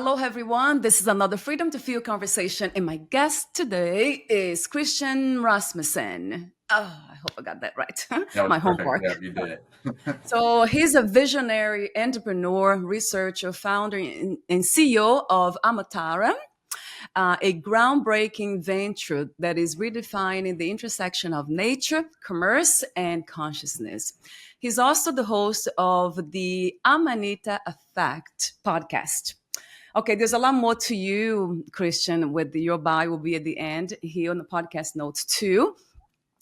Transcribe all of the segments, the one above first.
Hello, everyone. This is another Freedom to Feel conversation, and my guest today is Christian Rasmussen. Oh, I hope I got that right. That was My perfect. homework. Yeah, you did it. So, he's a visionary entrepreneur, researcher, founder, and CEO of Amentara, a groundbreaking venture that is redefining the intersection of nature, commerce, and consciousness. He's also the host of the Amanita Effect podcast. Okay, there's a lot more to you, Christian, with your bio will be at the end here on the podcast notes too.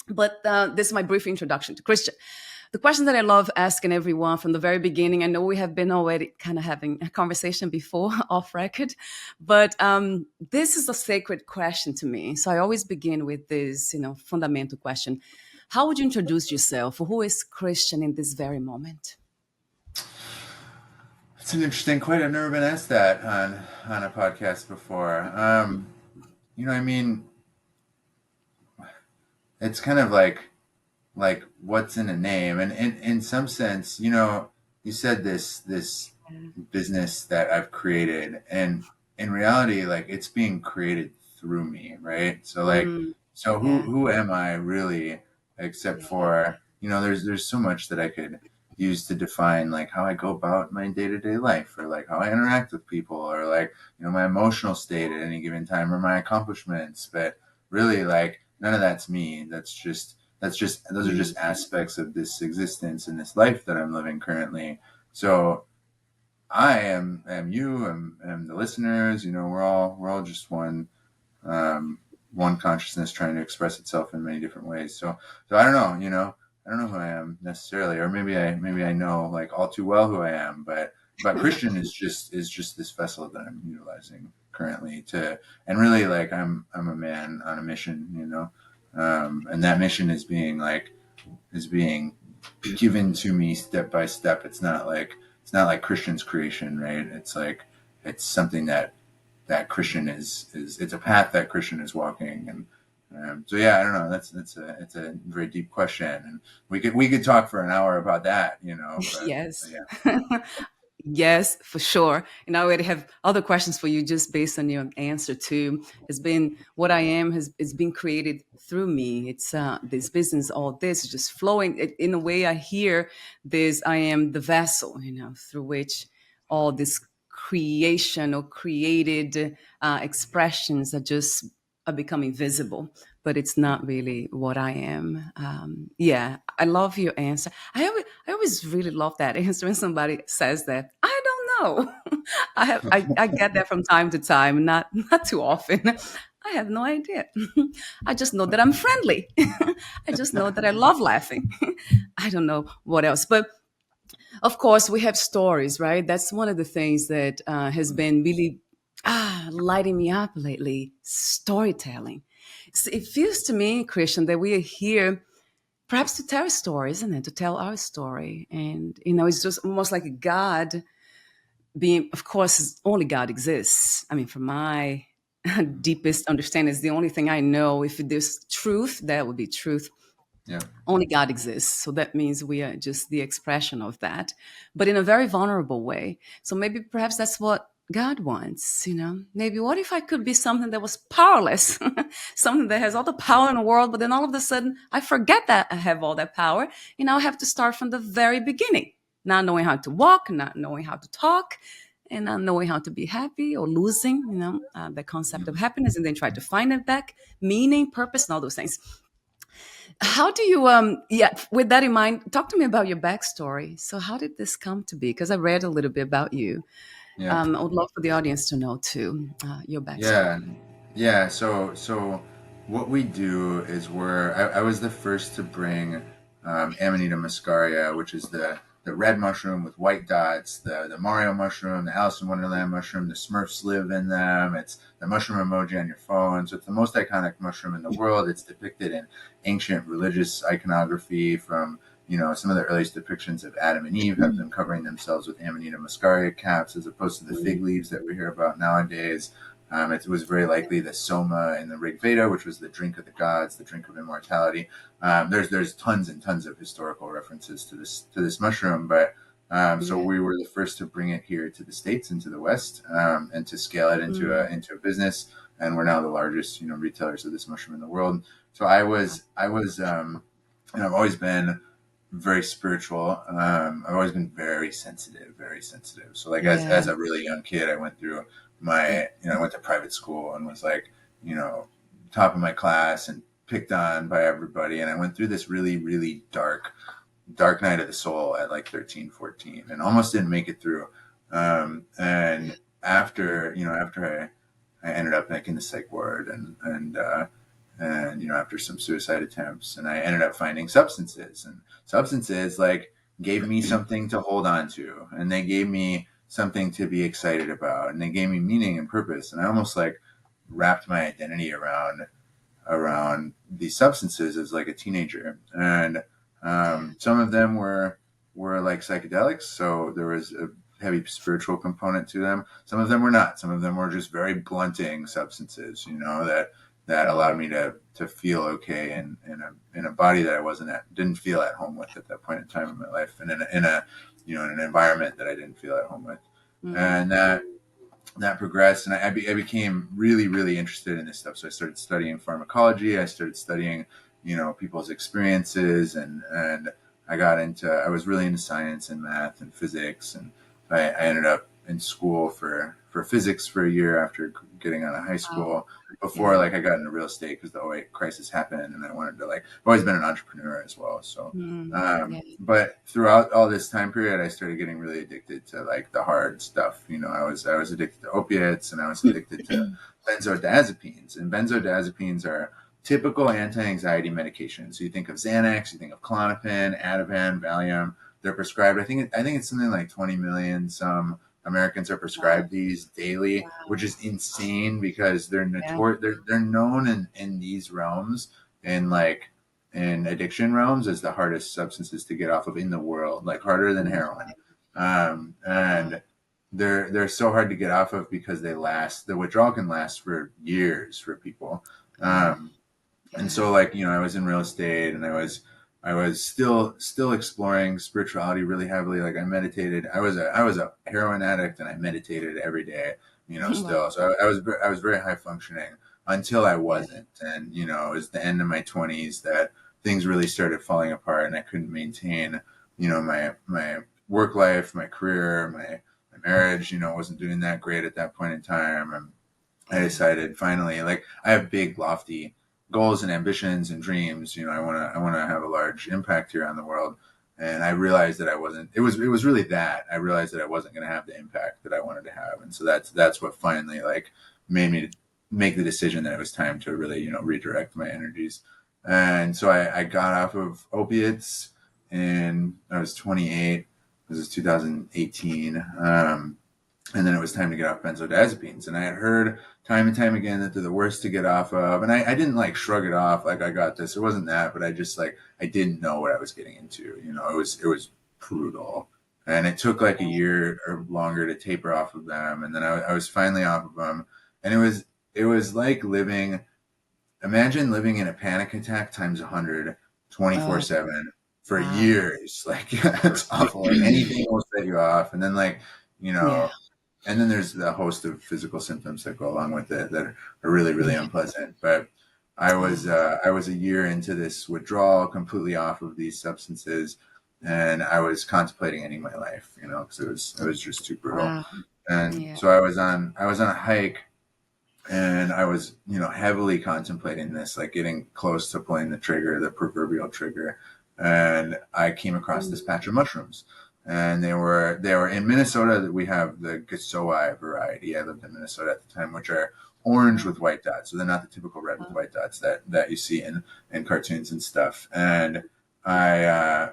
But this is my brief introduction to Christian. The question that I love asking everyone from the very beginning, I know we have been already kind of having a conversation before off record, but this is a sacred question to me. So I always begin with this, fundamental question. How would you introduce yourself? Who is Christian in this very moment? It's an interesting question. I've never been asked that on a podcast before. I mean, it's kind of like what's in a name, and in some sense, you said this business that I've created, and in reality, like it's being created through me, right? So like, Mm, so who yeah, who am I really, except yeah. for there's so much that I could use to define like how I go about my day-to-day life, or like how I interact with people, or like my emotional state at any given time, or my accomplishments. But really, like none of that's me. That's just those are Mm, just aspects of this existence and this life that I'm living currently. So I am you, am the listeners. We're all just one consciousness trying to express itself in many different ways. So I don't know. I don't know who I am necessarily, or maybe I know like all too well who I am. But Christian is just this vessel that I'm utilizing currently and really like I'm a man on a mission. And that mission is being given to me step by step. It's not like Christian's creation, right? It's something that Christian is it's a path that Christian is walking. And so yeah, I don't know. It's a very deep question, and we could talk for an hour about that. But yes. yeah. Yes, for sure. And I already have other questions for you just based on your answer too. It's been what I am has it's been created through me. It's this business, all this is just flowing. In a way, I hear this. I am the vessel, through which all this creation or created expressions are becoming visible. But it's not really what I am. Yeah, I love your answer. I always really love that answer when somebody says that. I don't know. I get that from time to time, not too often. I have no idea. I just know that I'm friendly. I just know that I love laughing. I don't know what else. But of course, we have stories, right? That's one of the things that has been really lighting me up lately. Storytelling. It feels to me, Christian, that we are here perhaps to tell a story, isn't it? To tell our story. And, it's just almost like a God being, of course, only God exists. I mean, from my deepest understanding, is the only thing I know. If there's truth, that would be truth. Yeah. Only God exists. So that means we are just the expression of that, but in a very vulnerable way. So maybe perhaps that's what God wants, Maybe what if I could be something that was powerless, something that has all the power in the world, but then all of a sudden I forget that I have all that power. I have to start from the very beginning, not knowing how to walk, not knowing how to talk, and not knowing how to be happy or losing, the concept of happiness, and then try to find it back, meaning, purpose, and all those things. How do you yeah, with that in mind, talk to me about your backstory. So how did this come to be? Because I read a little bit about you. Yeah. I would love for the audience to know too, your backstory. Yeah. Yeah. So what we do is I was the first to bring Amanita muscaria, which is the red mushroom with white dots, the Mario mushroom, the Alice in Wonderland mushroom. The Smurfs live in them. It's the mushroom emoji on your phone. So it's the most iconic mushroom in the world. It's depicted in ancient religious iconography from some of the earliest depictions of Adam and Eve have them covering themselves with Amanita muscaria caps, as opposed to the fig leaves that we hear about nowadays. It was very likely the Soma in the Rig Veda, which was the drink of the gods, the drink of immortality. There's tons and tons of historical references to this mushroom, but So Yeah. we were the first to bring it here to the States and to the West, and to scale it Mm. into a business. And we're now the largest, retailers of this mushroom in the world. So I was, and I've always been very spiritual. I've always been very sensitive, very sensitive. So like Yeah. as a really young kid, I went through I went to private school and was like, you know, top of my class and picked on by everybody. And I went through this really, really dark night of the soul at like 13, 14, and almost didn't make it through. And after I ended up like in the psych ward and after some suicide attempts, and I ended up finding substances, and substances like gave me something to hold on to, and they gave me something to be excited about, and they gave me meaning and purpose. And I almost like wrapped my identity around these substances as like a teenager. And Yeah. some of them were like psychedelics, so there was a heavy spiritual component to them. Some of them were not. Some of them were just very blunting substances, that allowed Wow. me to feel okay in a body that I didn't feel at home with at that point in time in my life, and in an environment that I didn't feel at home with. Mm. And that progressed, and I became really, really interested in this stuff. So I started studying pharmacology. I started studying, people's experiences, and I was really into science and math and physics, and I ended up in school for physics for a year after getting out of high Wow. school. Before Yeah. like I got into real estate because the '08 crisis happened, and I wanted to like I've always been an entrepreneur as well. So Mm. Yeah. but throughout all this time period, I started getting really addicted to like the hard stuff. I was addicted to opiates, and I was addicted to benzodiazepines. And benzodiazepines are typical anti-anxiety medications. So you think of Xanax, you think of Klonopin, Ativan, Valium. They're prescribed. I think it's something like 20 million. Some Americans are Wow. prescribed these daily, which is insane because Yeah. they're known in these realms, in like in addiction realms, as the hardest substances to get off of in the world, like harder than heroin. Wow. And they're so hard to get off of because they last. The withdrawal can last for years for people. Wow. Um, and Yeah. so like I was in real estate, and I was still exploring spirituality really heavily. Like I meditated. I was a heroin addict, and I meditated every day, still. Wow. So I was very high functioning until I Yeah. wasn't. And it was the end of my 20s that things really started falling apart, and I couldn't maintain my work life, my career, my marriage, wasn't doing that great at that point in time. And I Yeah. decided finally, like I have big, lofty goals and ambitions and dreams. I want to have a large impact here on the world. And I realized that I wasn't. It was really that I realized that I wasn't going to have the impact that I wanted to have. And so that's what finally like made me make the decision that it was time to really redirect my energies. And so I got off of opiates, and I was 28. This is 2018. And then it was time to get off benzodiazepines. And I had heard time and time again that they're the worst to get off of. And I didn't like shrug it off like I got this. It wasn't that, but I just like I didn't know what I was getting into. It was brutal. And it took like a year or longer to taper off of them. And then I was finally off of them. And it was like imagine living in a panic attack times 100, Oh, 24/7 for wow. years. Like it's awful. Like anything will set you off. And then like, you Yeah. know, and then there's the host of physical symptoms that go along with it that are really, really Yeah. unpleasant. But Yeah. I was a year into this withdrawal, completely off of these substances, and I was contemplating ending my life, because it was just too brutal. Wow. And Yeah. so I was on a hike, and I was, heavily contemplating this, like getting close to pulling the trigger, the proverbial trigger. And I came across this Mm. patch of mushrooms, and they were in Minnesota. That we have the Gasoi variety. I lived in Minnesota at the time, which are orange Wow. with white dots. So they're not the typical red with Wow. white dots that you see in cartoons and stuff. And I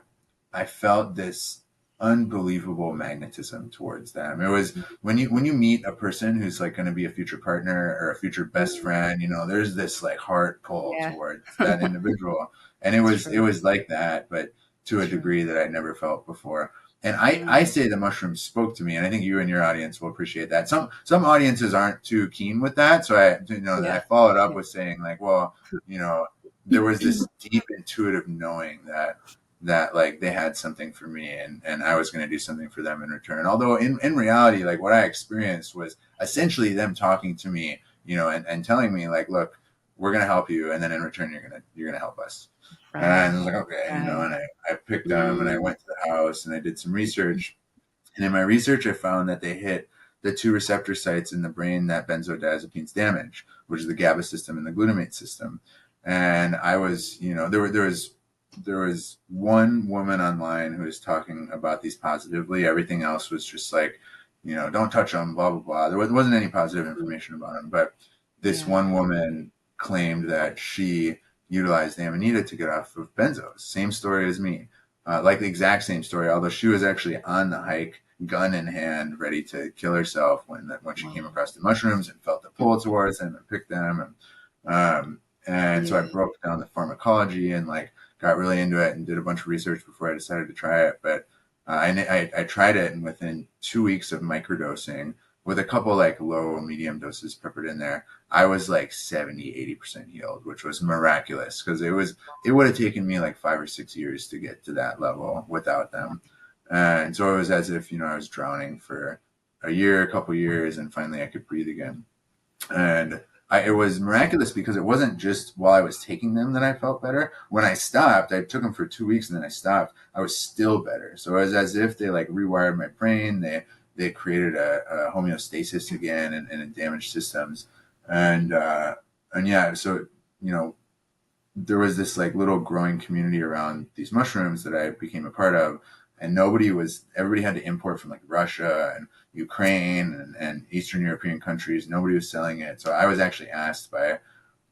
I felt this unbelievable magnetism towards them. It was when you meet a person who's like going to be a future partner or a future best Mm. friend, there's this like heart pull Yeah. towards that individual. And it True. was like that, but to a True. degree that I'd never felt before. And I Mm. say the mushrooms spoke to me, and I think you and your audience will appreciate that. Some audiences aren't too keen with that, so I Yeah. followed up Yeah. with saying like, well, you know, there was this deep intuitive knowing that that like they had something for me, and I was going to do something for them in return. Although in reality, like what I experienced was essentially them talking to me, and telling me like, look, we're going to help you. And then in return, you're going to help us. And I Right. was like, okay, Right. and I picked them and I Mm. went to the house and I did some research. And in my research, I found that they hit the two receptor sites in the brain that benzodiazepines damage, which is the GABA system and the glutamate system. And I was, there was one woman online who was talking about these positively. Everything else was just like, don't touch them, blah blah blah. There wasn't any positive Mm. information about them. But this Yeah. one woman claimed that she utilized Amanita to get off of benzos. Same story as me, like the exact same story. Although she was actually on the hike, gun in hand, ready to kill herself when she came Wow. across the mushrooms and felt the pull towards them and picked them. And so I Yeah. broke down the pharmacology and like got really into it and did a bunch of research before I decided to try it. But I tried it, and within 2 weeks of microdosing with a couple like low medium doses peppered in there, I was like 70-80% healed, which was miraculous because it would have taken me like 5 or 6 years to get to that level without them. And so it was as if, I was drowning for a year, a couple years, and finally I could breathe again. And it was miraculous because it wasn't just while I was taking them that I felt better. When I stopped, I took them for 2 weeks and then I stopped. I was still better. So it was as if they like rewired my brain. They created a homeostasis again in damaged systems, and yeah. So you know, there was this like little growing community around these mushrooms that I became a part of, and everybody had to import from like Russia and Ukraine and Eastern European countries. Nobody was selling it. So I was actually asked by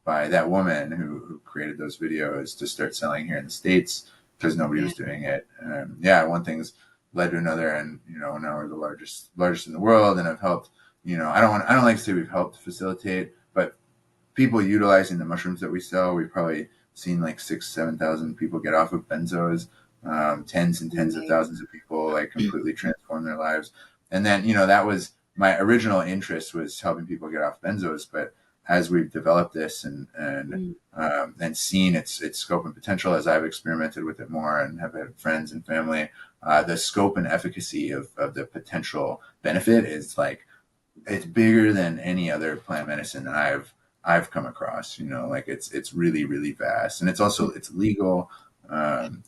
that woman who created those videos to start selling here in the States because nobody Yeah. was doing it. Yeah, one thing's led to another, and now we're the largest in the world, and I've helped. I don't like to say we've helped facilitate, but people utilizing the mushrooms that we sell, we've probably seen like 6,000-7,000 people get off of benzos, tens and tens of thousands Amazing. of people like completely transform their lives. And then, that was my original interest, was helping people get off benzos. But as we've developed this Mm. and seen its scope and potential, as I've experimented with it more and have had friends and family, the scope and efficacy of the potential benefit is like it's bigger than any other plant medicine that I've come across. Like it's really really vast, and it's legal.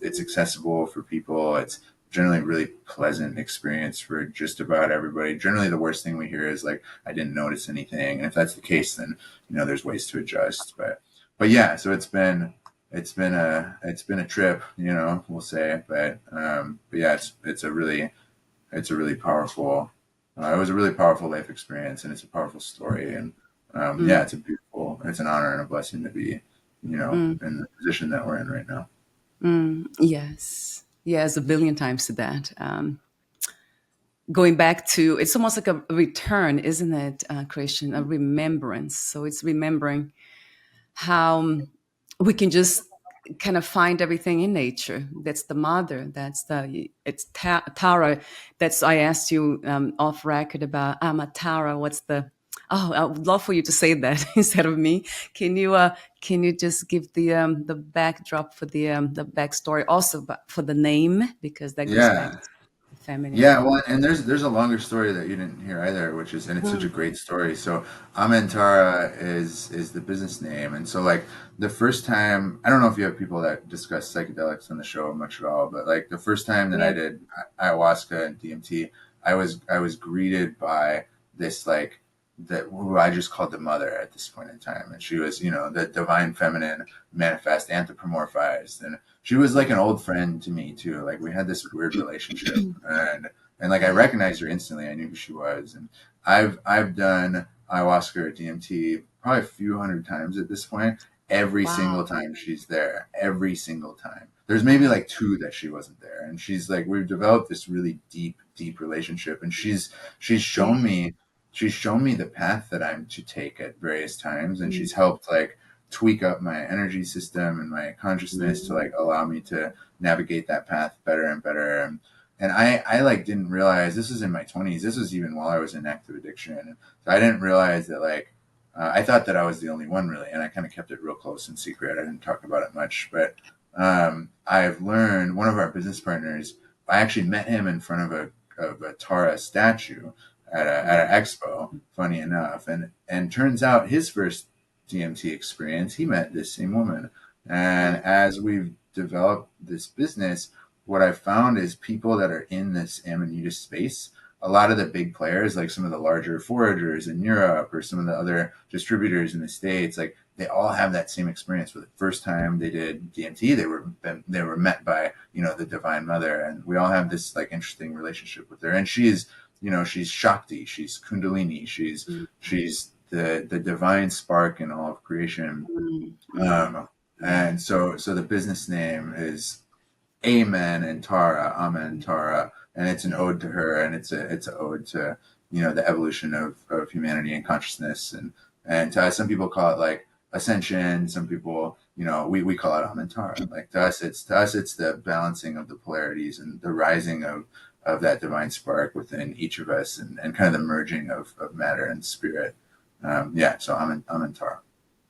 It's accessible for people. It's generally a really pleasant experience for just about everybody. Generally, the worst thing we hear is like, I didn't notice anything, and if that's the case, then there's ways to adjust. But yeah, so it's been a trip, we'll say. But yeah, it's a really powerful. It was a really powerful life experience, and it's a powerful story. And yeah, Mm. it's an honor and a blessing to be, Mm. in the position that we're in right now. Mm. Yes. Yes, a billion times to that. Going back to, it's almost like a return, isn't it, Christian? A remembrance. So it's remembering how we can just kind of find everything in nature. That's the mother. It's Tara. That's, I asked you off record about Amatara. What's the, oh, I would love for you to say that instead of me. Can you just give the backdrop for the backstory also for the name, because that goes back Yeah, to the feminine. yeah. Well, and there's a longer story that you didn't hear either, and it's such a Mm. great story. So Amentara is the business name, and so like the first time, I don't know if you have people that discuss psychedelics on the show much at all, but like the first time that I Yeah. did ayahuasca and DMT, I was greeted by this like that who I just called the mother at this point in time, and she was the divine feminine manifest anthropomorphized, and she was like an old friend to me too. Like we had this weird relationship, and like I Yeah. recognized her instantly. I knew who she was, and I've done ayahuasca or DMT probably a few hundred times at this point. Every single Wow. time she's there, every single time. There's maybe Wow. like two that she wasn't there, and she's like we've developed this really deep, deep relationship, and she's Yeah. shown me she's shown me the path that I'm to take at various times, and Mm. she's helped like tweak up my energy system and my consciousness to Mm. like allow me to navigate that path better and better. And I like didn't realize this was in my 20s. This was even while I was in active addiction. So I didn't realize that like I thought that I was the only one really, and I kind of kept it real close and secret. I didn't talk about it much, but I've learned one of our business partners. I actually met him in front of a Tara statue at an expo. Funny enough, and turns out his first DMT experience, he met this same woman. And as we've developed this business, what I've found is people that are in this Amanita space, a lot of the big players, like some of the larger foragers in Europe or some of the other distributors in the States, like they all have that same experience. For the first time they did DMT, they were met by, you know, the Divine Mother, and we all have this like interesting relationship with her. And she's, you know, she's Shakti, she's Kundalini, she's the divine spark in all of creation. And so the business name is Amen and Tara, Amentara, and it's an ode to her, and it's an ode to, you know, the evolution of humanity and consciousness, and to us, some people call it like ascension. Some people, you know, we call it Amentara. Like to us it's the balancing of the polarities and the rising of that divine spark within each of us, and kind of the merging of matter and spirit. Yeah, so Amentara.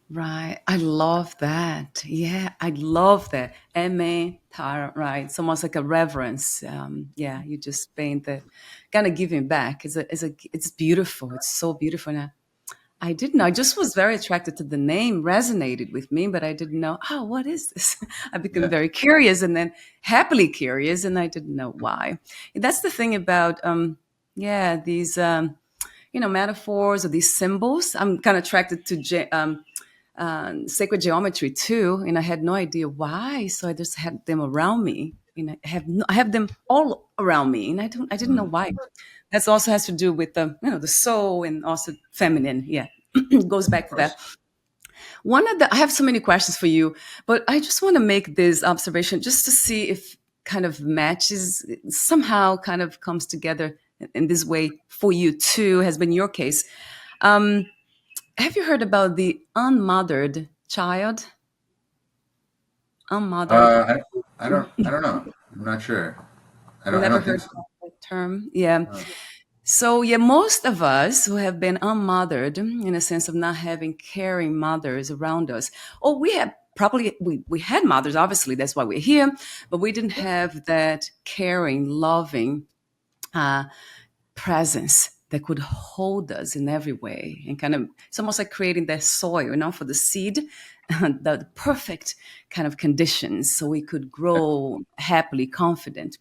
Right. I love that. Yeah, I love that. Amentara, right. It's almost like a reverence. Yeah, you just paint the kind of giving back. It's beautiful. It's so beautiful. And I didn't know. I just was very attracted to the name, resonated with me, but I didn't know, oh, what is this? I became Yeah. very curious and then happily curious, and I didn't know why. And that's the thing about, yeah, these, metaphors or these symbols. I'm kind of attracted to sacred geometry too, and I had no idea why. So I just had them around me. I have them all around me, and I didn't know Mm, why. That also has to do with the soul and also feminine. Yeah, it goes of back to that. course. I have so many questions for you, but I just want to make this observation just to see if kind of matches somehow kind of comes together in this way for you too. Has been your case. Um, have you heard about the unmothered child? Unmothered. Uh, I don't know. I'm not sure. I Never don't heard think so. that term. Yeah. Uh, So yeah, most of us who have been unmothered, in a sense of not having caring mothers around us, or we have probably we had mothers, obviously, that's why we're here, but we didn't have that caring, loving uh, presence that could hold us in every way, and kind of it's almost like creating that soil, for the seed, the perfect kind of conditions so we could grow happily, confident.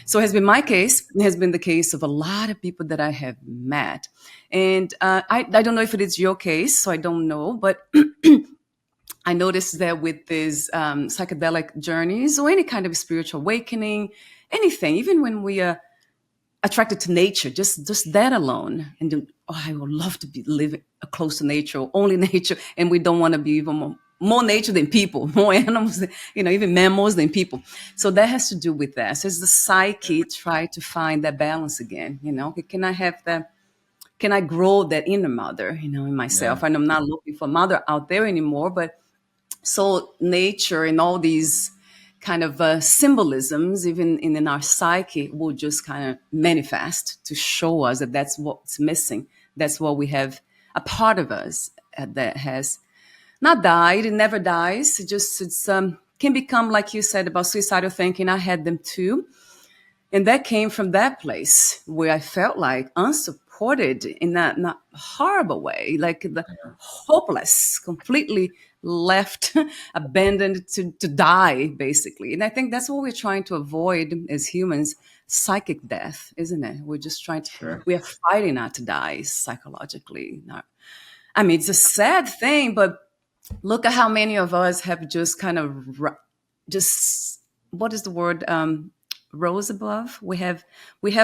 So it has been my case. It has been the case of a lot of people that I have met. And I don't know if it is your case, so I don't know. But I noticed that with these psychedelic journeys or any kind of spiritual awakening, anything, even when we are attracted to nature, just that alone, and I would love to be living close to nature, or only nature, and we don't want to be even more nature than people, more animals, even mammals than people. So that has to do with that. So it's the psyche try to find that balance again. Can I have that? Can I grow that inner mother, in yeah, myself? And I'm not looking for mother out there anymore, but so nature and all these kind of symbolisms, even in our psyche, will just kind of manifest to show us that that's what's missing. That's what we have, a part of us that has not died. It never dies. It's can become, like you said about suicidal thinking. I had them too, and that came from that place where I felt like unsupported in that not horrible way, like the hopeless, completely left, abandoned to die, basically. And I think that's what we're trying to avoid as humans, psychic death, isn't it? We're just trying to, sure. we are fighting not to die psychologically. I mean, it's a sad thing, but look at how many of us have just kind of just, what is the word, rose above. We have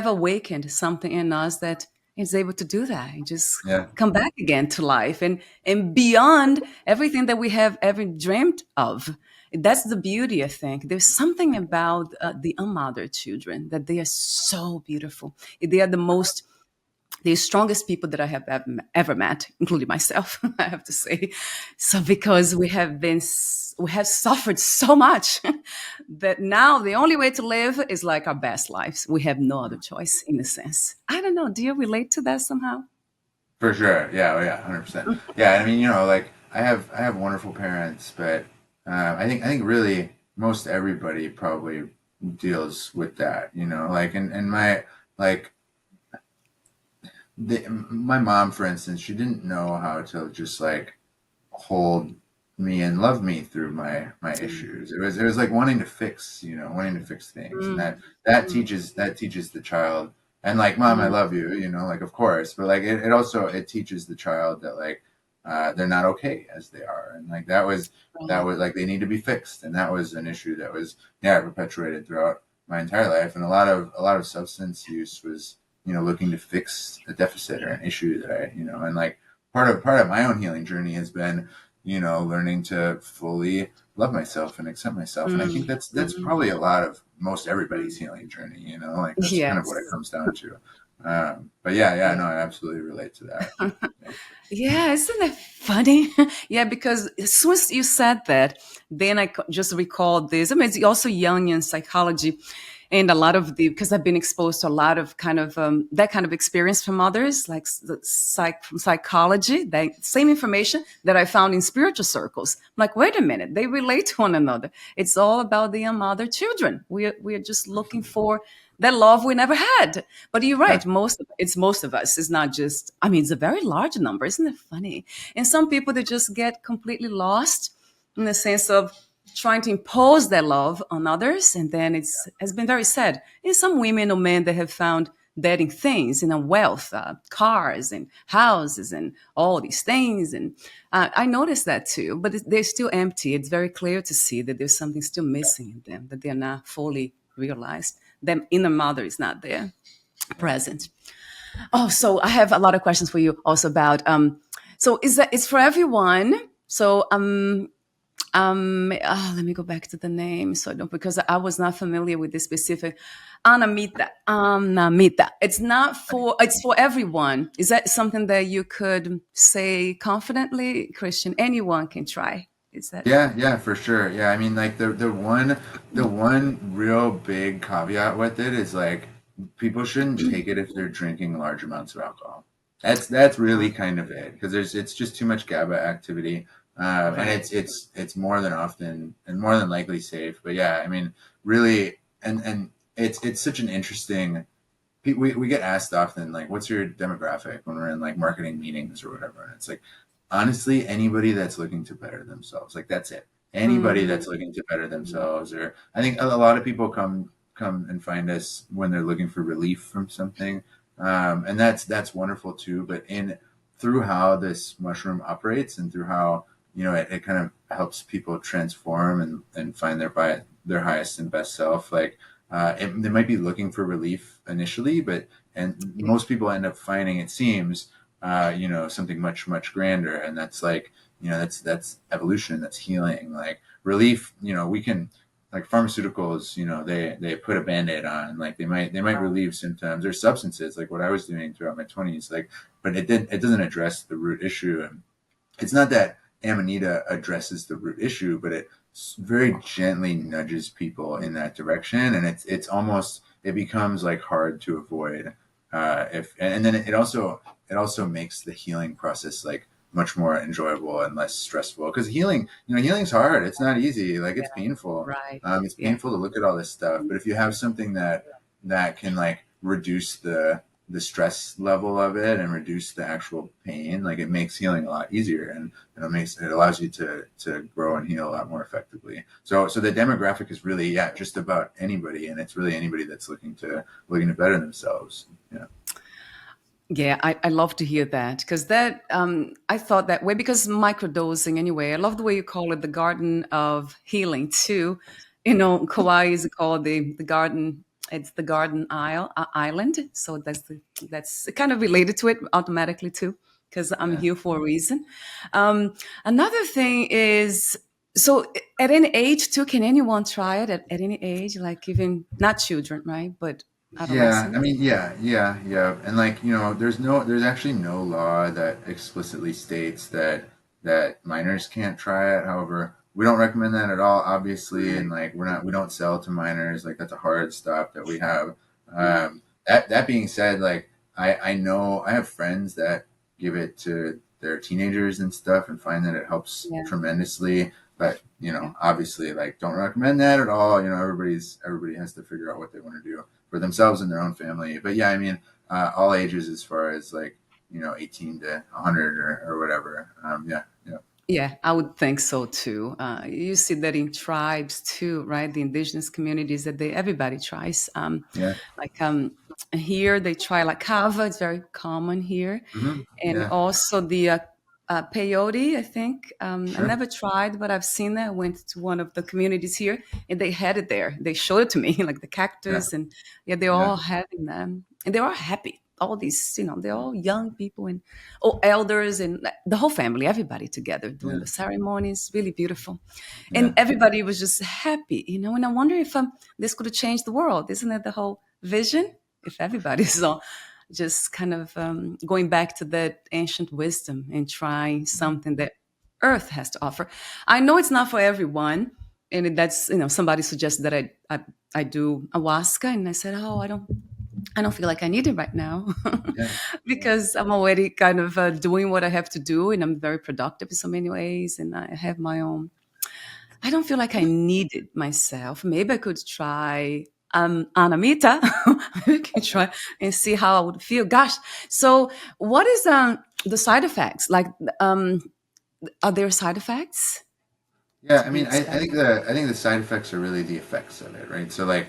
awakened something in us that is able to do that and just Yeah, come back again to life and beyond everything that we have ever dreamt of. That's the beauty, I think. There's something about the unmothered children, that they are so beautiful. They are the strongest people that I have ever met, including myself, I have to say. So because we have suffered so much that now the only way to live is like our best lives. We have no other choice, in a sense. I don't know. Do you relate to that somehow? for sure. Yeah, oh, yeah, 100%. Yeah, I mean, you know, like I have wonderful parents, but I think really. most everybody probably deals with that, you know, like, and my, like, my mom, for instance, she didn't know how to just like hold me and love me through my issues. It was like wanting to fix, you know, wanting to fix things, and Mm, that teaches the child. And like, mom, I mm, love you, you know, like, of course, but like it also it teaches the child that like they're not okay as they are, and like that right. was like they need to be fixed, and that was an issue that was, yeah, perpetuated throughout my entire life, and a lot of substance use was, you know, looking to fix a deficit or an issue that I, you know, and like part of my own healing journey has been, you know, learning to fully love myself and accept myself. And I think Mm, that's mm, probably a lot of most everybody's mm. healing journey, you know, like that's kind of what it Yes. comes down to. But yeah, Yeah. no, I absolutely relate to that. Yeah. Yeah, isn't that funny? Yeah, because as soon as you said that, then just recalled this. I mean, it's also Jungian psychology, and a lot of the because I've been exposed to a lot of kind of that kind of experience from others, like the from psychology, that same information that I found in spiritual circles. I'm like, wait a minute, they relate to one another. It's all about the unmothered children. We are just looking Absolutely. for that love we never had. But you're Yeah. right. Most of us. It's not just. I mean, it's a very large number. Isn't it funny? And some people they just get completely lost in the sense of trying to impose their love on others, and then it's has been very sad. And some women or men that have found that in things, in a wealth, cars and houses and all these things. And I noticed that too. But they're still empty. It's very clear to see that there's something still missing in them that they're not fully realized. Them inner mother is not there Yeah. present. Oh, so I have a lot of questions for you also about so is that it's for everyone. So let me go back to the name so I don't because I was not familiar with this specific Anamita. It's not for it's for everyone. Is that something that you could say confidently, Christian? Anyone can try. Is that Yeah, for sure. Yeah, I mean, like the one real big caveat with it is like people shouldn't take it if they're drinking large amounts of alcohol. That's really kind of it, because it's just too much GABA activity, and right? it's more than often and more than likely safe. But yeah, I mean, really, and it's such an interesting. We get asked often like, what's your demographic when we're in like marketing meetings or whatever, and it's like, honestly, anybody that's looking to better themselves, like, that's it. Anybody Mm, that's looking to better themselves, or I think a lot of people come and find us when they're looking for relief from something, and that's wonderful too. But in through how this mushroom operates, and through how, you know, it kind of helps people transform and find their highest and best self, like, they might be looking for relief initially, but and yeah. most people end up finding, it seems, you know, something much much grander, and that's like, you know, that's evolution, that's healing, like relief. You know, we can, like, pharmaceuticals, you know, they put a band-aid on, like they might relieve symptoms, or substances like what I was doing throughout my 20s, like, but it doesn't address the root issue. And it's not that Amanita addresses the root issue, but it very gently nudges people in that direction, and it's almost, it becomes like hard to avoid, if and then it also makes the healing process like much more enjoyable and less stressful, because healing, you know, healing's hard, it's not easy, like, it's painful. Right. It's Yeah. painful to look at all this stuff, but if you have something that can like reduce the stress level of it and reduce the actual pain, like, it makes healing a lot easier, and it allows you to grow and heal a lot more effectively. So the demographic is really, yeah, just about anybody, and it's really anybody that's looking to better themselves. Yeah. Yeah, I love to hear that because that I thought that way because microdosing anyway. I love the way you call it the garden of healing too. You know, Kauai is called the garden. It's the garden island. So that's kind of related to it automatically too because I'm Yeah. here for a reason. Another thing is so at any age too. Can anyone try it at any age? Like even not children, right? But Yeah, I adolescents. mean, yeah, and like, you know, there's actually no law that explicitly states that minors can't try it. However, we don't recommend that at all, obviously, and Right. like we don't sell to minors. Like, that's a hard stop that we have. Mm. That being said, like, I know I have friends that give it to their teenagers and stuff, and find that it helps Yeah. tremendously. But Yeah. obviously, like, don't recommend that at all. Everybody has to figure out what they want to do for themselves and their own family. But yeah, I mean, all ages as far as like 18 to 100 or whatever. Yeah, yeah, Yeah, I would think so too. You see that in tribes too, right? The indigenous communities that everybody tries. yeah, Like here they try like kava. It's very common here, and yeah, also the peyote. I think I sure, never tried, but I've seen that. I went to one of the communities here, and they had it there. They showed it to me, like the yeah, cactus, and yeah, they're yeah, all having them, and they're all happy. All these, they're all young people and all elders and the whole family, everybody together doing yeah, the ceremonies. Really beautiful, and yeah, everybody was just happy. And I wonder if this could change the world. Isn't that the whole vision? If everybody's all just kind of going back to that ancient wisdom and trying something that Earth has to offer. I know it's not for everyone, and that's somebody suggested that I do ayahuasca, and I said, oh, I don't feel like I need it right now yeah, yeah, because I'm already kind of doing what I have to do, and I'm very productive in so many ways, and I have my own. I don't feel like I need it myself. Maybe I could try Anamita. Maybe I can try and see how I would feel. Gosh, so what is the side effects? Like, um, are there side effects yeah. to I be mean, expected? I think the side effects are really the effects of it, right? So like,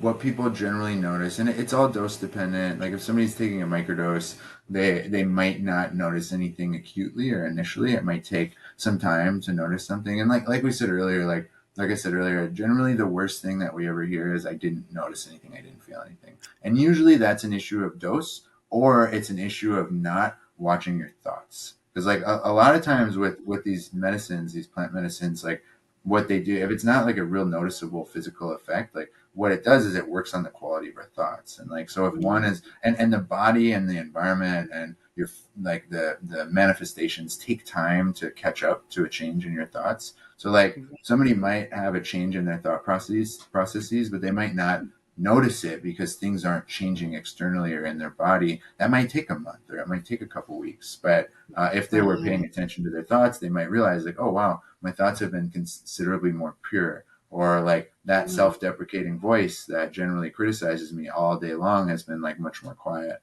what people generally notice, and it's all dose dependent. Like if somebody's taking a microdose, they might not notice anything acutely or initially. It might take some time to notice something. And like we said earlier, like I said earlier, generally the worst thing that we ever hear is I didn't notice anything, I didn't feel anything. And usually that's an issue of dose or it's an issue of not watching your thoughts. Because like a lot of times with these medicines, these plant medicines, like what they do, if it's not like a real noticeable physical effect, like what it does is it works on the quality of our thoughts. And like so if one Mm, is and the body and the environment and your like the manifestations take time to catch up to a change in your thoughts. So like somebody might have a change in their thought processes, but they might not notice it because things aren't changing externally or in their body. That might take a month or it might take a couple weeks. But if they were paying right. attention to their thoughts, they might realize like, oh wow, my thoughts have been considerably more pure. Or like that Mm, self-deprecating voice that generally criticizes me all day long has been like much more quiet.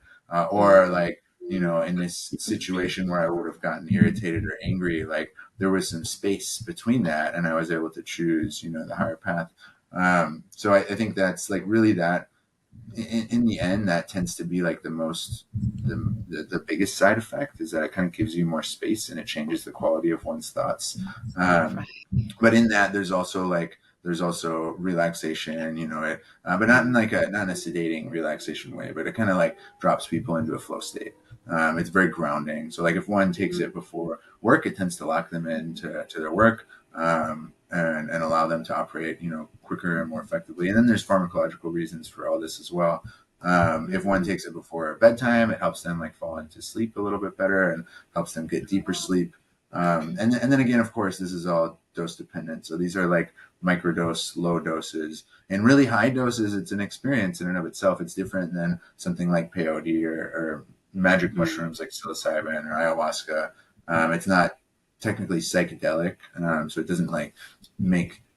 Or mm, like in this situation where I would have gotten irritated or angry, like there was some space between that, and I was able to choose, the higher path. So I think that's like really that in the end, that tends to be like the biggest side effect is that it kind of gives you more space and it changes the quality of one's thoughts. Um, right. but in that, there's also relaxation, but not in like not in a sedating relaxation way, but it kind of like drops people into a flow state. It's very grounding. So like if one takes it before work, it tends to lock them into to their work and allow them to operate, quicker and more effectively. And then there's pharmacological reasons for all this as well. If one Mm, takes it before bedtime, it helps them like fall into sleep a little bit better and helps them get deeper sleep. And then again, of course, this is all dose dependent. So these are like microdose, low doses, and really high doses. It's an experience in and of itself. It's different than something like peyote or magic mm, mushrooms like psilocybin or ayahuasca. It's not technically psychedelic, so it doesn't like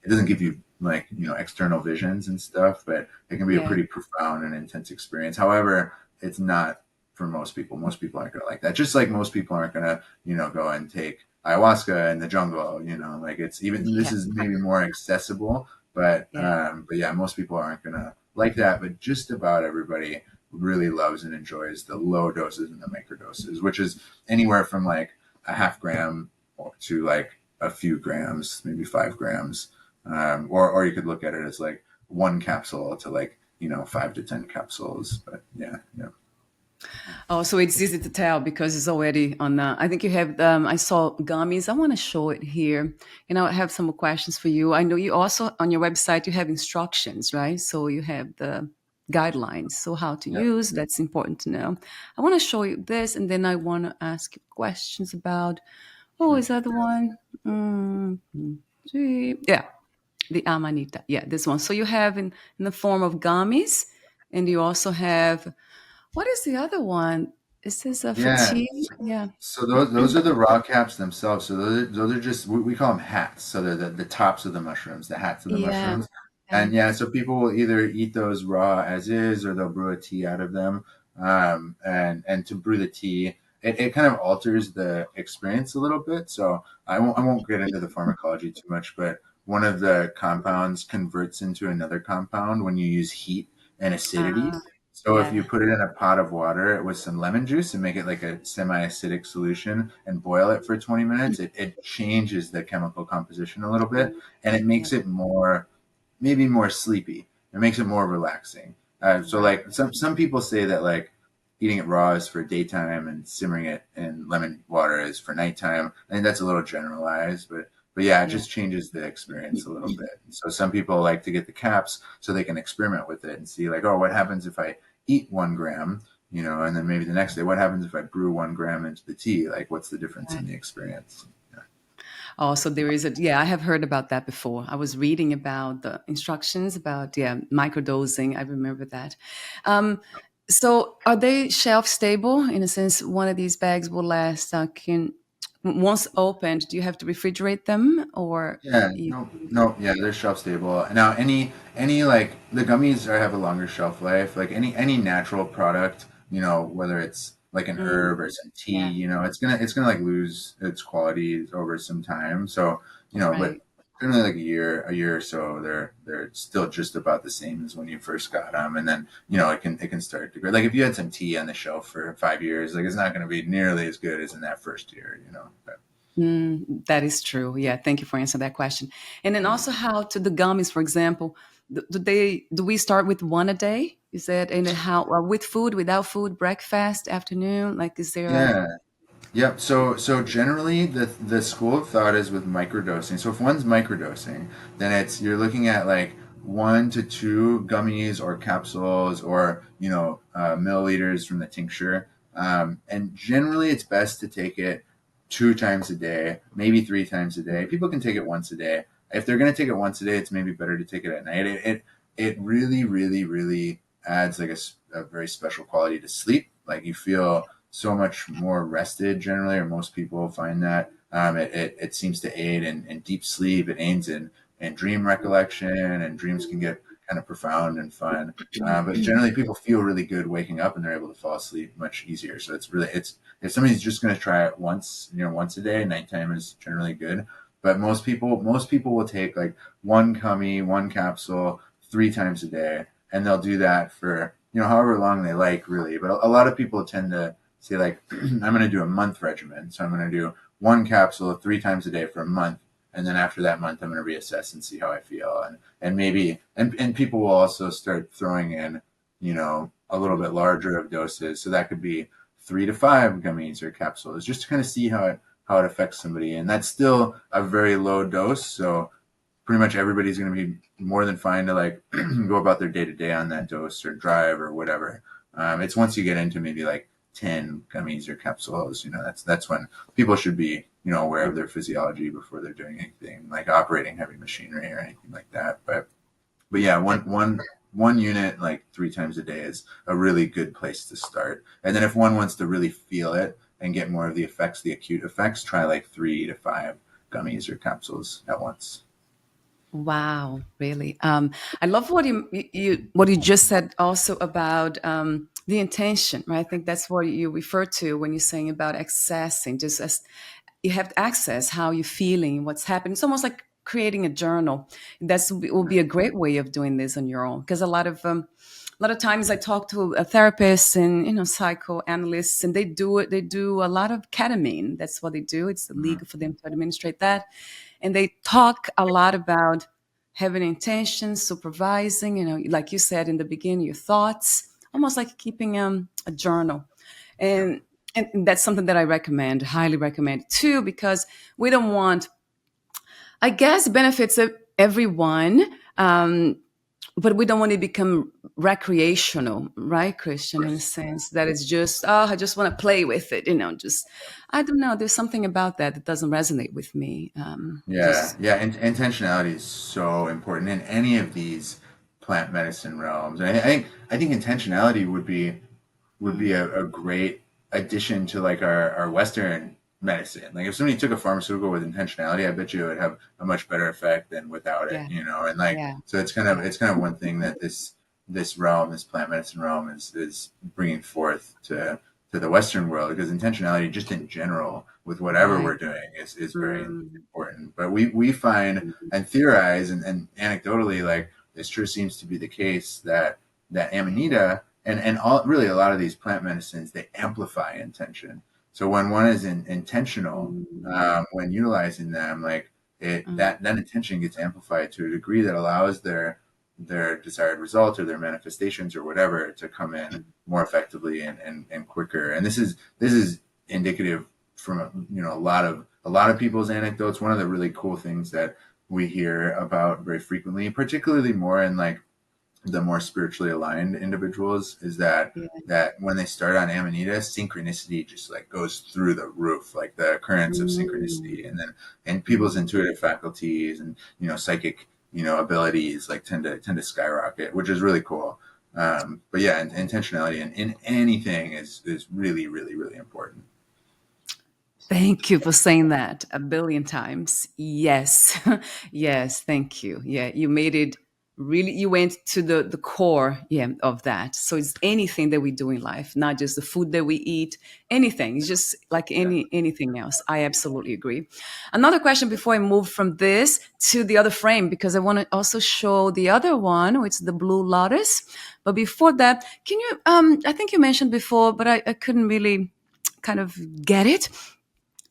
it doesn't give you like external visions and stuff, but it can be a yeah. pretty profound and intense experience. However, it's not for most people. Most people aren't gonna like that. Just like most people aren't gonna go and take ayahuasca in the jungle. Like it's even this Yeah. is maybe more accessible, but Yeah. yeah, most people aren't gonna like that. But just about everybody really loves and enjoys the low doses and the microdoses, which is anywhere from like a half gram to like a few grams, maybe 5 grams, or you could look at it as like one capsule to like 5 to 10 capsules. But yeah, yeah, Oh, so it's easy to tell because it's already on. I think you have. I saw gummies. I want to show it here. I have some more questions for you. I know you also on your website you have instructions, right? So you have the guidelines. So how to yeah, use that's important to know. I want to show you this, and then I want to ask you questions about. Oh, sure. is that the one? Gee, yeah, the Amanita. Yeah, this one. So you have in the form of gummies, and you also have what is the other one? Is this a Yeah. fatigue? Yeah. So those are the raw caps themselves. So those are just we call them hats. So they're the tops of the mushrooms, the hats of the Yeah. mushrooms. Yeah. And yeah, so people will either eat those raw as is, or they'll brew a tea out of them. And to brew the tea, it kind of alters the experience a little bit. So I won't get into the pharmacology too much, but one of the compounds converts into another compound when you use heat and acidity. Uh, So if you yeah. put it in a pot of water with some lemon juice and make it like a semi-acidic solution and boil it for 20 minutes, it changes the chemical composition a little bit, and it Yeah. makes it more, maybe more sleepy. It makes it more relaxing. So Right. like some people say that like eating it raw is for daytime and simmering it in lemon water is for nighttime. I think that's a little generalized, but yeah, it Yeah. just changes the experience a little bit. So some people like to get the caps so they can experiment with it and see like, oh, what happens if I eat 1 gram, and then maybe the next day, what happens if I brew 1 gram into the tea? Like, what's the difference Right. in the experience? Yeah. Oh, so there is a, yeah, I have heard about that before. I was reading about the instructions about, yeah, microdosing. I remember that. Um, so are they shelf stable in a sense? One of these bags will last, once opened, do you have to refrigerate them or Yeah, you, no, no, yeah, they're shelf stable. Now, any like the gummies are have a longer shelf life. Like any natural product, whether it's like an herb mm, or some tea, yeah, it's gonna like lose its qualities over some time. So, but right. generally like a year or so, they're still just about the same as when you first got them, and then it can start to degrade. Like if you had some tea on the shelf for 5 years, like it's not going to be nearly as good as in that first year. But, That is true. Yeah, thank you for answering that question. And then yeah. also, how to the gummies, for example, do we start with one a day? Is that and then how with food, without food, breakfast, afternoon? Like, is there a Yeah. Yep. So generally, the school of thought is with microdosing. So if one's microdosing, then you're looking at like 1 to 2 gummies or capsules or milliliters from the tincture. And generally, it's best to take it 2 times a day, maybe 3 times a day. People can take it once a day. If they're gonna take it once a day, it's maybe better to take it at night. It really, really, really adds like a very special quality to sleep. Like you feel so much more rested generally, or most people find that. It seems to aid in deep sleep. It aids in dream recollection, and dreams can get kind of profound and fun. But generally, people feel really good waking up, and they're able to fall asleep much easier. So it's if somebody's just going to try it once a day, nighttime is generally good. But most people will take like one gummy, one capsule, 3 times a day, and they'll do that for however long they like, really. But a lot of people tend to say like I'm going to do a month regimen, so I'm going to do one capsule 3 times a day for a month, and then after that month I'm going to reassess and see how I feel, and maybe and people will also start throwing in a little bit larger of doses, so that could be 3 to 5 gummies or capsules, just to kind of see how it affects somebody, and that's still a very low dose, so pretty much everybody's going to be more than fine to like go about their day to day on that dose or drive or whatever. It's once you get into maybe like 10 gummies or capsules, that's when people should be, aware of their physiology before they're doing anything like operating heavy machinery or anything like that. But yeah, that? one unit like 3 times a day is a really good place to start. And then if one wants to really feel it and get more of the effects, the acute effects, try like 3 to 5 gummies or capsules at once. Wow, really. I love what what you just said also about the intention, right? I think that's what you refer to when you're saying about accessing, just as you have to access how you're feeling, what's happening. It's almost like creating a journal. That's will be a great way of doing this on your own. Because a lot of times I talk to a therapist and psychoanalysts, and they do it. They do a lot of ketamine. That's what they do. It's Mhm. illegal for them to administrate that, and they talk a lot about having intentions, supervising. Like you said in the beginning, your thoughts, almost like keeping a journal, Yeah. and and that's something that I recommend, highly recommend too, because we don't want, I guess, benefits of everyone, but we don't want to become recreational, right, Of Christian, in a course. sense that it's just, oh, I just want to play with it, just, I don't know, there's something about that that doesn't resonate with me. Yeah, Just, yeah, and intentionality is so important in any of these plant medicine realms. And I think intentionality would be mm, a great addition to like our Western medicine. Like if somebody took a pharmaceutical with intentionality, I bet you it would have a much better effect than without it, Yeah. you know? And like, Yeah. so Yeah. it's kind of one thing that this realm, this plant medicine realm is bringing forth to the Western world, because intentionality just in general with whatever Right. we're doing is very Mm, important. But we find and theorize and anecdotally, like this sure seems to be the case that Amanita and all really a lot of these plant medicines, they amplify intention. So when one is intentional, mm, when utilizing them, like mm, that intention gets amplified to a degree that allows their desired result or their manifestations or whatever to come in more effectively and quicker. And this is indicative from a lot of people's anecdotes. One of the really cool things that we hear about very frequently, particularly more in like the more spiritually aligned individuals, is yeah. that when they start on Amanita, synchronicity just like goes through the roof, like the occurrence of Mm, synchronicity, and then and people's mm. intuitive faculties and psychic abilities like tend to skyrocket, which is really cool. But yeah, intentionality in anything is really really really important. Thank you for saying that a billion times. Yes. Yes, thank you. Yeah, you made it really, you went to the core, yeah, of that. So it's anything that we do in life, not just the food that we eat, anything. It's just like Yeah, anything else. I absolutely agree. Another question before I move from this to the other frame, because I want to also show the other one, which is the blue lotus. But before that, can you I think you mentioned before, but I couldn't really kind of get it.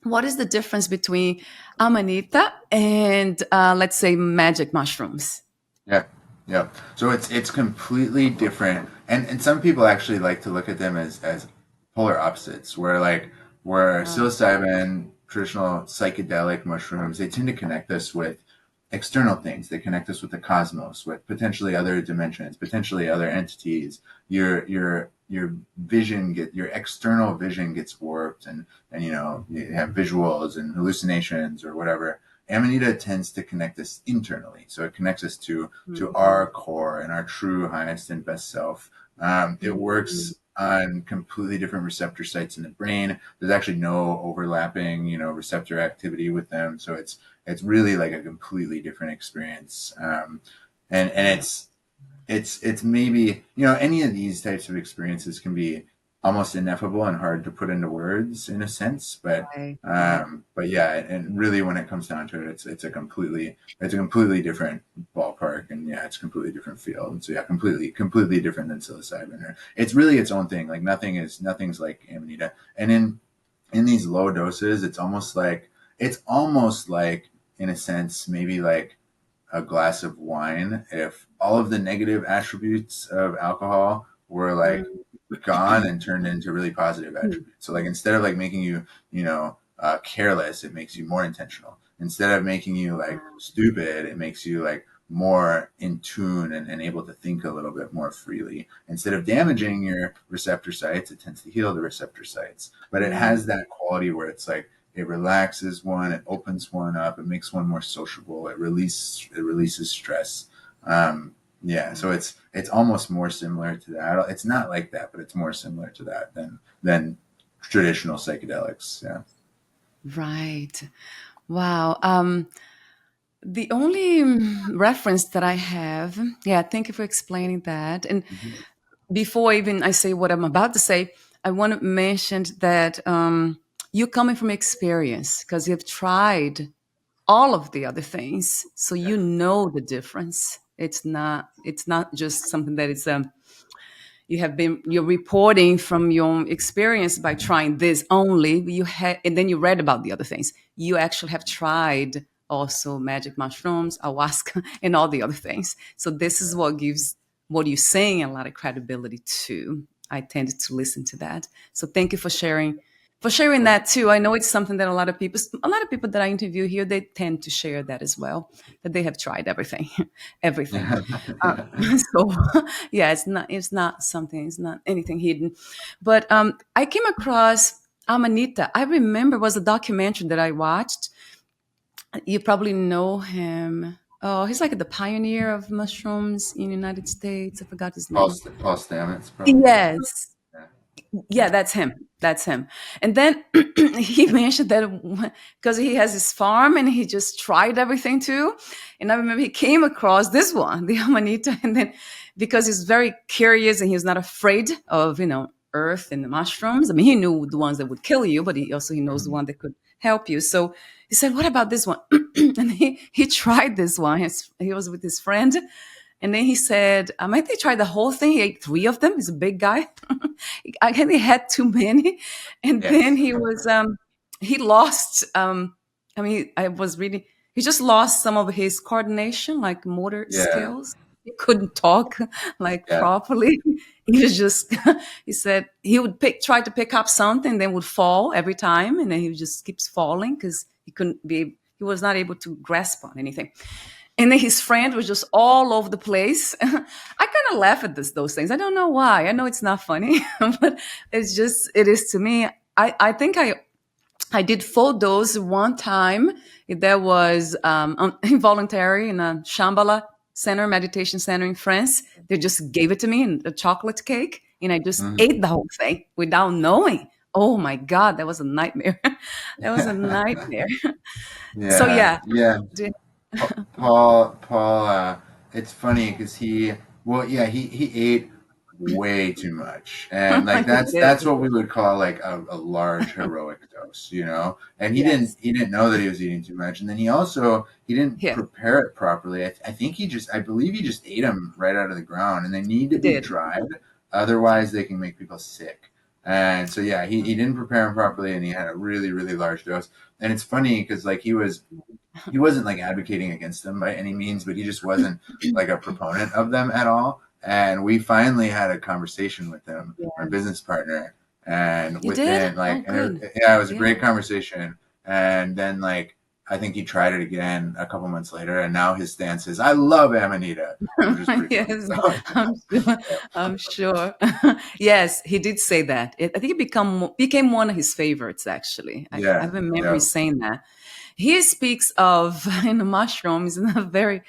What is the difference between Amanita and, let's say, magic mushrooms? yeah, yeah. So it's completely different, and some people actually like to look at them as polar opposites, where like where Uh, psilocybin, traditional psychedelic mushrooms, they tend to connect us with external things. They connect us with the cosmos, with potentially other dimensions, potentially other entities. Your vision your external vision gets warped, and you have visuals and hallucinations or whatever. Amanita tends to connect us internally. So it connects us to mhm, our core and our true highest and best self. It mhm, works on completely different receptor sites in the brain. There's actually no overlapping, receptor activity with them. So it's really like a completely different experience. And wow, it's maybe any of these types of experiences can be almost ineffable and hard to put into words in a sense, right, right. but yeah, and really when it comes down to it, it's a completely different ballpark, and yeah, it's a completely different field. And so yeah, completely different than psilocybin. Or it's really its own thing. Like nothing's like Amanita. And in these low doses, it's almost like in a sense maybe like a glass of wine, if all of the negative attributes of alcohol were like Mm, gone and turned into really positive attributes. So like instead of like making you, careless, it makes you more intentional. Instead of making you like stupid, it makes you like more in tune and able to think a little bit more freely. Instead of damaging your receptor sites, it tends to heal the receptor sites. But it mm, has that quality where it's like it relaxes one, it opens one up, it makes one more sociable, it releases stress. Yeah, so it's almost more similar to that. It's not like that, but it's more similar to that than traditional psychedelics. Yeah. right. Wow. The only reference that I have, yeah, thank you for explaining that. And Mhm. before even I say what I'm about to say, I want to mention that you coming from experience because you've tried all of the other things, so Yeah. you know the difference. It's not just something that is you're reporting from your experience by trying this only. You had and then you read about the other things. You actually have tried also magic mushrooms, ayahuasca, and all the other things. So this is what gives what you're saying a lot of credibility to. I tended to listen to that. So thank you for sharing that too. I know it's something that a lot of people that I interview here, they tend to share that as well, that they have tried everything, everything. Yeah. Uh, so yeah, it's not anything hidden. But I came across Amanita. I remember it was a documentary that I watched. You probably know him. Oh, he's like the pioneer of mushrooms in the United States. I forgot his name. Paul Stamets, probably. Yes. Yeah. Yeah, that's him. That's him. And then he mentioned that because he has his farm and he just tried everything too. And I remember he came across this one, the Amanita, and then because he's very curious and he's not afraid of, earth and the mushrooms. I mean, he knew the ones that would kill you, but he knows the Mhm. one that could help you. So he said, "What about this one?" And he tried this one. He was with his friend, and then he said, "I think he tried the whole thing. He ate three of them. He's a big guy. I think he had too many." And then Yes. he lost, I mean, I was reading, he just lost some of his coordination, like motor Yeah. skills. He couldn't talk like Yeah. properly. He was just, he said he would try to pick up something, then would fall every time. And then he just keeps falling because he was not able to grasp on anything. And then his friend was just all over the place. I kind of laugh at those things. I don't know why. I know it's not funny, but it is to me. I think I did 4 doses one time. There was involuntary in a Shambhala center, meditation center in France. They just gave it to me in a chocolate cake, and I just Mhm. ate the whole thing without knowing. Oh my God, that was a nightmare. That was a nightmare. So Yeah. yeah, Yeah. do- Paul, it's funny because well, yeah, he ate way too much, and like he did. that's what we would call like a large heroic dose, And Yes. he didn't know that he was eating too much, and then he didn't Yes, prepare it properly. I think I believe he just ate them right out of the ground, and they need to he be did. dried, otherwise they can make people sick. And so yeah, he didn't prepare them properly, and he had a really really large dose. And it's funny because like he wasn't like advocating against them by any means, but he just wasn't like a proponent of them at all. And we finally had a conversation with him, our Yeah. business partner, and You did? within Oh, like, good. yeah, it was a Yeah. great conversation. And then like, I think he tried it again a couple months later, and now his stance is, "I love Amanita," which is pretty funny. Yes, I'm sure. I'm sure. Yes, he did say that. I think it became one of his favorites, actually. I Yeah, remember yeah, saying that. He speaks of in the mushrooms in a very,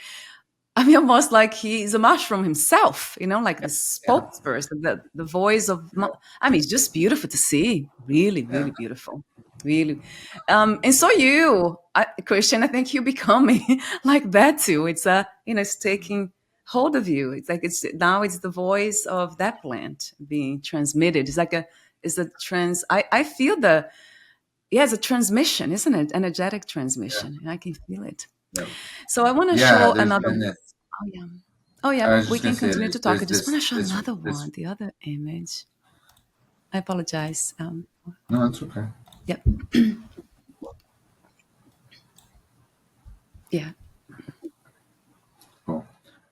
I mean, almost like he's a mushroom himself, like the yeah, spokesperson, the voice of, I mean, it's just beautiful to see. Really, yeah, really beautiful. Really. And so Christian, I think you becoming like that too. It's taking hold of you. It's like now it's the voice of that plant being transmitted. It's a I feel it's a transmission, isn't it? Energetic yeah, transmission. And I can feel it. yeah. So I want to Yeah, show there's another. been this. Oh yeah. Oh yeah. I was We just gonna can say continue to talk. I there's just want to show another this. one. The other image. I apologize. No, it's okay. Yep. Yeah. Cool.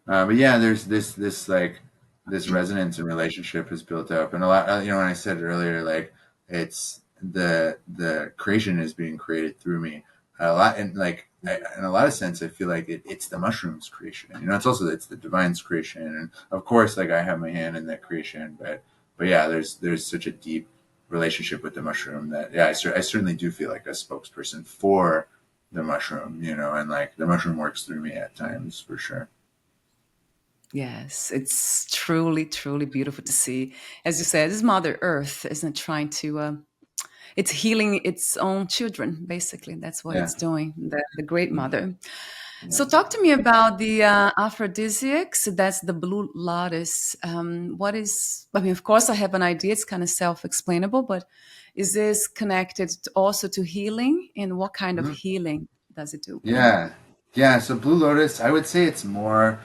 But yeah, there's this like this resonance and relationship is built up, and a lot. When I said earlier, like it's the creation is being created through me a lot, and like in a lot of sense, I feel like it's the mushroom's creation. It's the divine's creation, and of course, like I have my hand in that creation, but yeah, there's such a deep relationship with the mushroom that yeah, I certainly do feel like a spokesperson for the mushroom, and like the mushroom works through me at times for sure. Yes. It's truly, truly beautiful to see. As you said, this Mother Earth isn't trying to. It's healing its own children. Basically, that's what Yeah. it's doing. The Great Mother. Yeah. So, talk to me about the aphrodisiacs. That's the blue lotus. What is, I mean, of course, I have an idea. It's kind of self explainable, but is this connected also to healing? And what kind of Mhm. healing does it do? Yeah. Yeah. So Blue Lotus, I would say it's more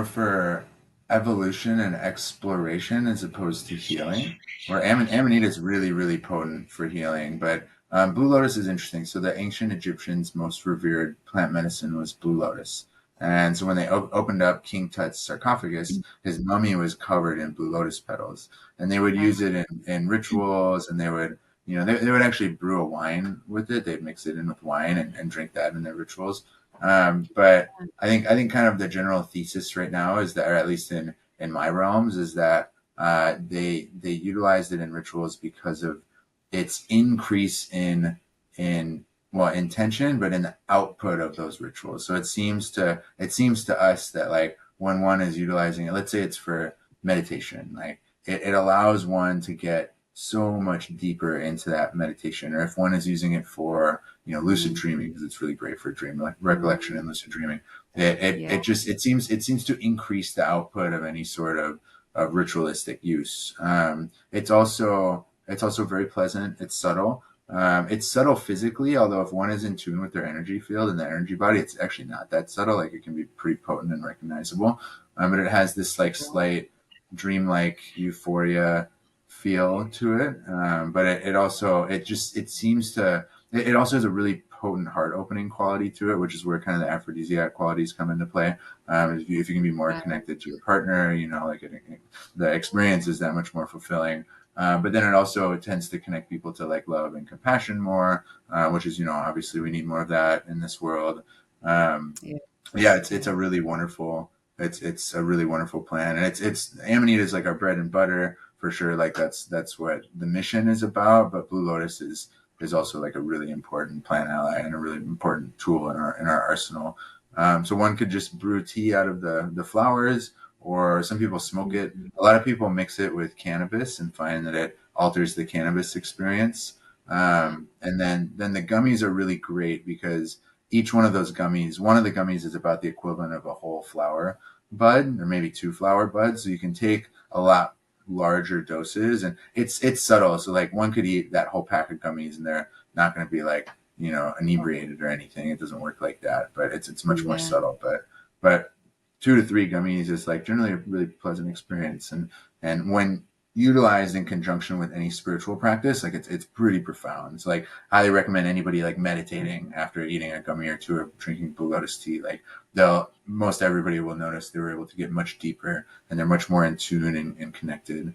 for evolution and exploration as opposed to healing. Where Amanita is really, really potent for healing, but Blue Lotus is interesting. So the ancient Egyptians' most revered plant medicine was Blue Lotus. And so when they opened up King Tut's sarcophagus, his mummy was covered in Blue Lotus petals, and they would Wow. use it in rituals, and they would actually brew a wine with it. They'd mix it in with wine and drink that in their rituals. But I think kind of the general thesis right now is that, or at least in my realms, is that they utilized it in rituals because of its increase in well intention, but in the output of those rituals. So it seems to us that like when one is utilizing it, let's say it's for meditation, like it allows one to get so much deeper into that meditation. Or if one is using it for, lucid Mm, dreaming, because it's really great for dream recollection mm, and lucid dreaming, it seems to increase the output of any sort of ritualistic use. It's also very pleasant. It's subtle. It's subtle physically, although if one is in tune with their energy field and the energy body, it's actually not that subtle. Like, it can be pretty potent and recognizable. But it has this like slight dreamlike euphoria feel to it. But it seems to, it also has a really potent heart opening quality to it, which is where kind of the aphrodisiac qualities come into play. If you can be more right. connected to your partner, the experience is that much more fulfilling. But then it also tends to connect people to like love and compassion more, which is, obviously we need more of that in this world. Um, Yeah. yeah, it's Yeah. a really wonderful, it's a really wonderful plan, and it's Amanita is like our bread and butter for sure. Like, that's what the mission is about. But Blue Lotus is also like a really important plant ally and a really important tool in our arsenal. So one could just brew tea out of the flowers, or some people smoke it. Mhm. A lot of people mix it with cannabis and find that it alters the cannabis experience. And then the gummies are really great because each one of those gummies, one of the gummies is about the equivalent of a whole flower bud, or maybe two flower buds. So you can take a lot larger doses, and it's subtle. So like one could eat that whole pack of gummies and they're not going to be like, inebriated or anything. It doesn't work like that, but it's much more Yeah. subtle. But 2 to 3 gummies is like generally a really pleasant experience. And when utilized in conjunction with any spiritual practice, like it's pretty profound. It's like, highly recommend anybody like meditating after eating a gummy or two or drinking Blue Lotus tea. Like, most everybody will notice they were able to get much deeper and they're much more in tune and connected.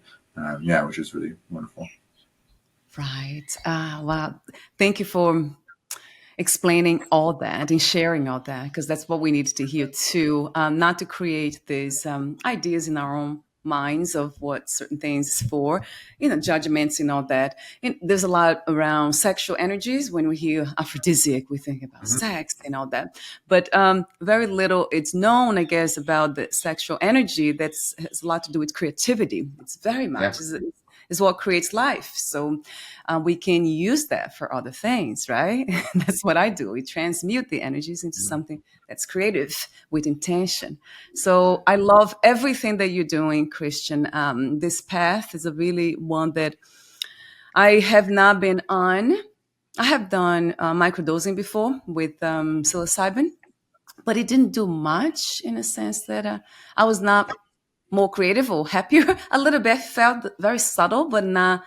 Yeah, which is really wonderful. Right. Ah, wow. Thank you for explaining all that and sharing all that, because that's what we needed to hear too. Not to create these ideas in our own minds of what certain things is for, judgments and all that. And there's a lot around sexual energies. When we hear aphrodisiac, we think about Mm-hmm. sex and all that. But very little it's known, I guess, about the sexual energy that's has a lot to do with creativity. It's very Yeah. much is what creates life. So we can use that for other things, right? That's what I do. We transmute the energies into something that's creative with intention. So I love everything that you're doing, Christian. This path is a really one that I have not been on. I have done microdosing before with psilocybin, but it didn't do much in a sense that I was not more creative or happier. A little bit felt very subtle, but not.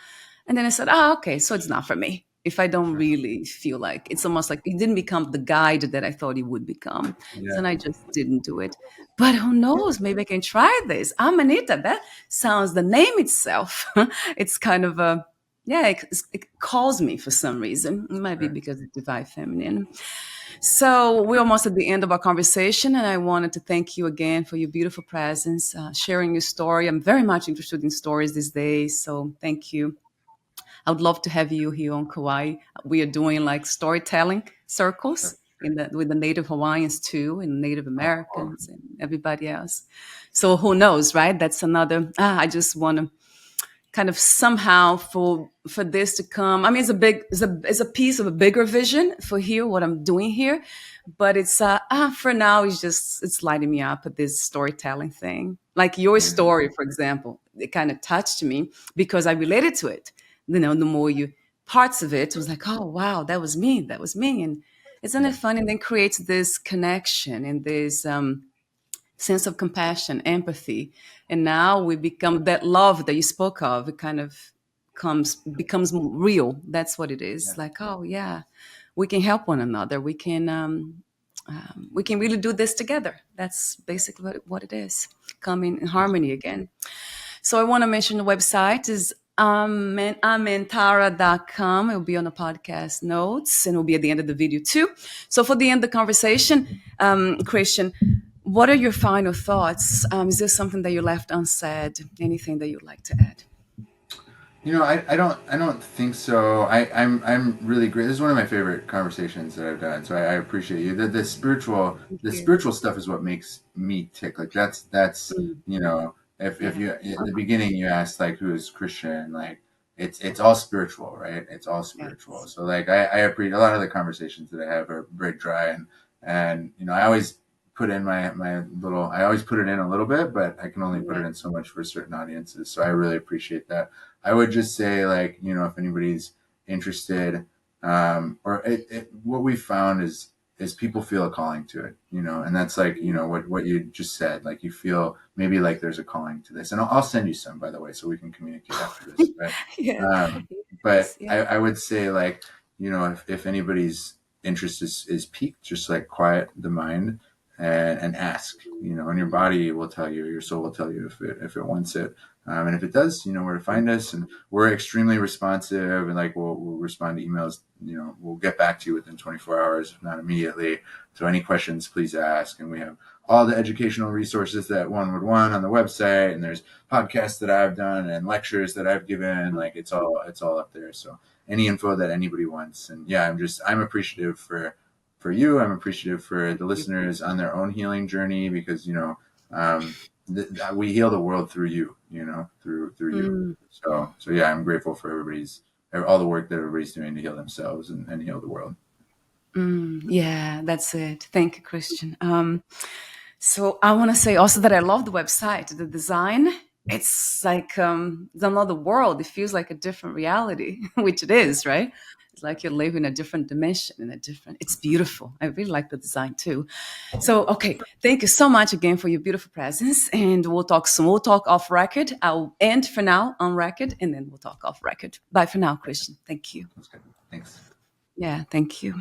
And then I said, oh, okay, so it's not for me. If I don't Sure. really feel like it's almost like it didn't become the guide that I thought it would become. So Yeah. then I just didn't do it. But who knows? Maybe I can try this. Amanita, that sounds the name itself. It's kind of a, yeah, it calls me for some reason. It might be Sure. because it's divine feminine. So we're almost at the end of our conversation, and I wanted to thank you again for your beautiful presence, sharing your story. I'm very much interested in stories these days, so thank you. I would love to have you here on Kauai. We are doing like storytelling Sure. circles with the Native Hawaiians too, and Native Oh, cool. Americans and everybody else. So who knows, right? That's another. I just want to kind of somehow for this to come. I mean, it's a piece of a bigger vision for here, what I'm doing here, but it's for now it's lighting me up at this storytelling thing, like your Amazing. story, for example. It kind of touched me because I related to it. The more you parts of it was like, oh wow, that was me, and isn't it Yeah. fun? And then creates this connection and this sense of compassion, empathy. And now we become that love that you spoke of. It kind of becomes real. That's what it is. Yeah. Like, oh yeah, we can help one another. We can really do this together. That's basically what it is. Come in harmony again. So I want to mention the website is Amentara.com. It will be on the podcast notes and it will be at the end of the video too. So for the end of the conversation, Christian, what are your final thoughts? Is there something that you left unsaid? Anything that you'd like to add? I don't think so. I'm really great. This is one of my favorite conversations that I've done. So I appreciate you. The Thank the you. spiritual stuff is what makes me tick. Like that's Mm. if Yeah. you in the beginning you asked like who is Christian, like it's all spiritual, right? It's all spiritual. Yes. So like I appreciate a lot of the conversations that I have are very dry, and I always put in my little, I always put it in a little bit, but I can only put Yeah. it in so much for certain audiences. So I really appreciate that. I would just say like, if anybody's interested, or what we found is people feel a calling to it, and that's like, what you just said, like you feel maybe like there's a calling to this, and I'll send you some, by the way, so we can communicate after this. Yeah. Um, but Yes. Yeah. I would say like, if anybody's interest is piqued, just like quiet the mind and ask, and your body will tell you, your soul will tell you if it wants it. And if it does, you know where to find us, and we're extremely responsive, and like we'll respond to emails. We'll get back to you within 24 hours, if not immediately. So any questions, please ask. And we have all the educational resources that one would want on the website, and there's podcasts that I've done and lectures that I've given. Like it's all up there. So any info that anybody wants, and yeah, I'm appreciative for you. I'm appreciative for the listeners on their own healing journey, because um, we heal the world through you. Through you. Mm, So yeah, I'm grateful for all the work that everybody's doing to heal themselves and heal the world. yeah, that's it. Thank you, Christian. So I want to say also that I love the website, the design. It's like it's another world. It feels like a different reality, which it is, right? It's like you're living a different dimension in a different. It's beautiful. I really like the design too. So okay, thank you so much again for your beautiful presence, and we'll talk soon. We'll talk off record. I'll end for now on record, and then we'll talk off record. Bye for now, Christian. Thank you. That's good. Thanks. Yeah, thank you.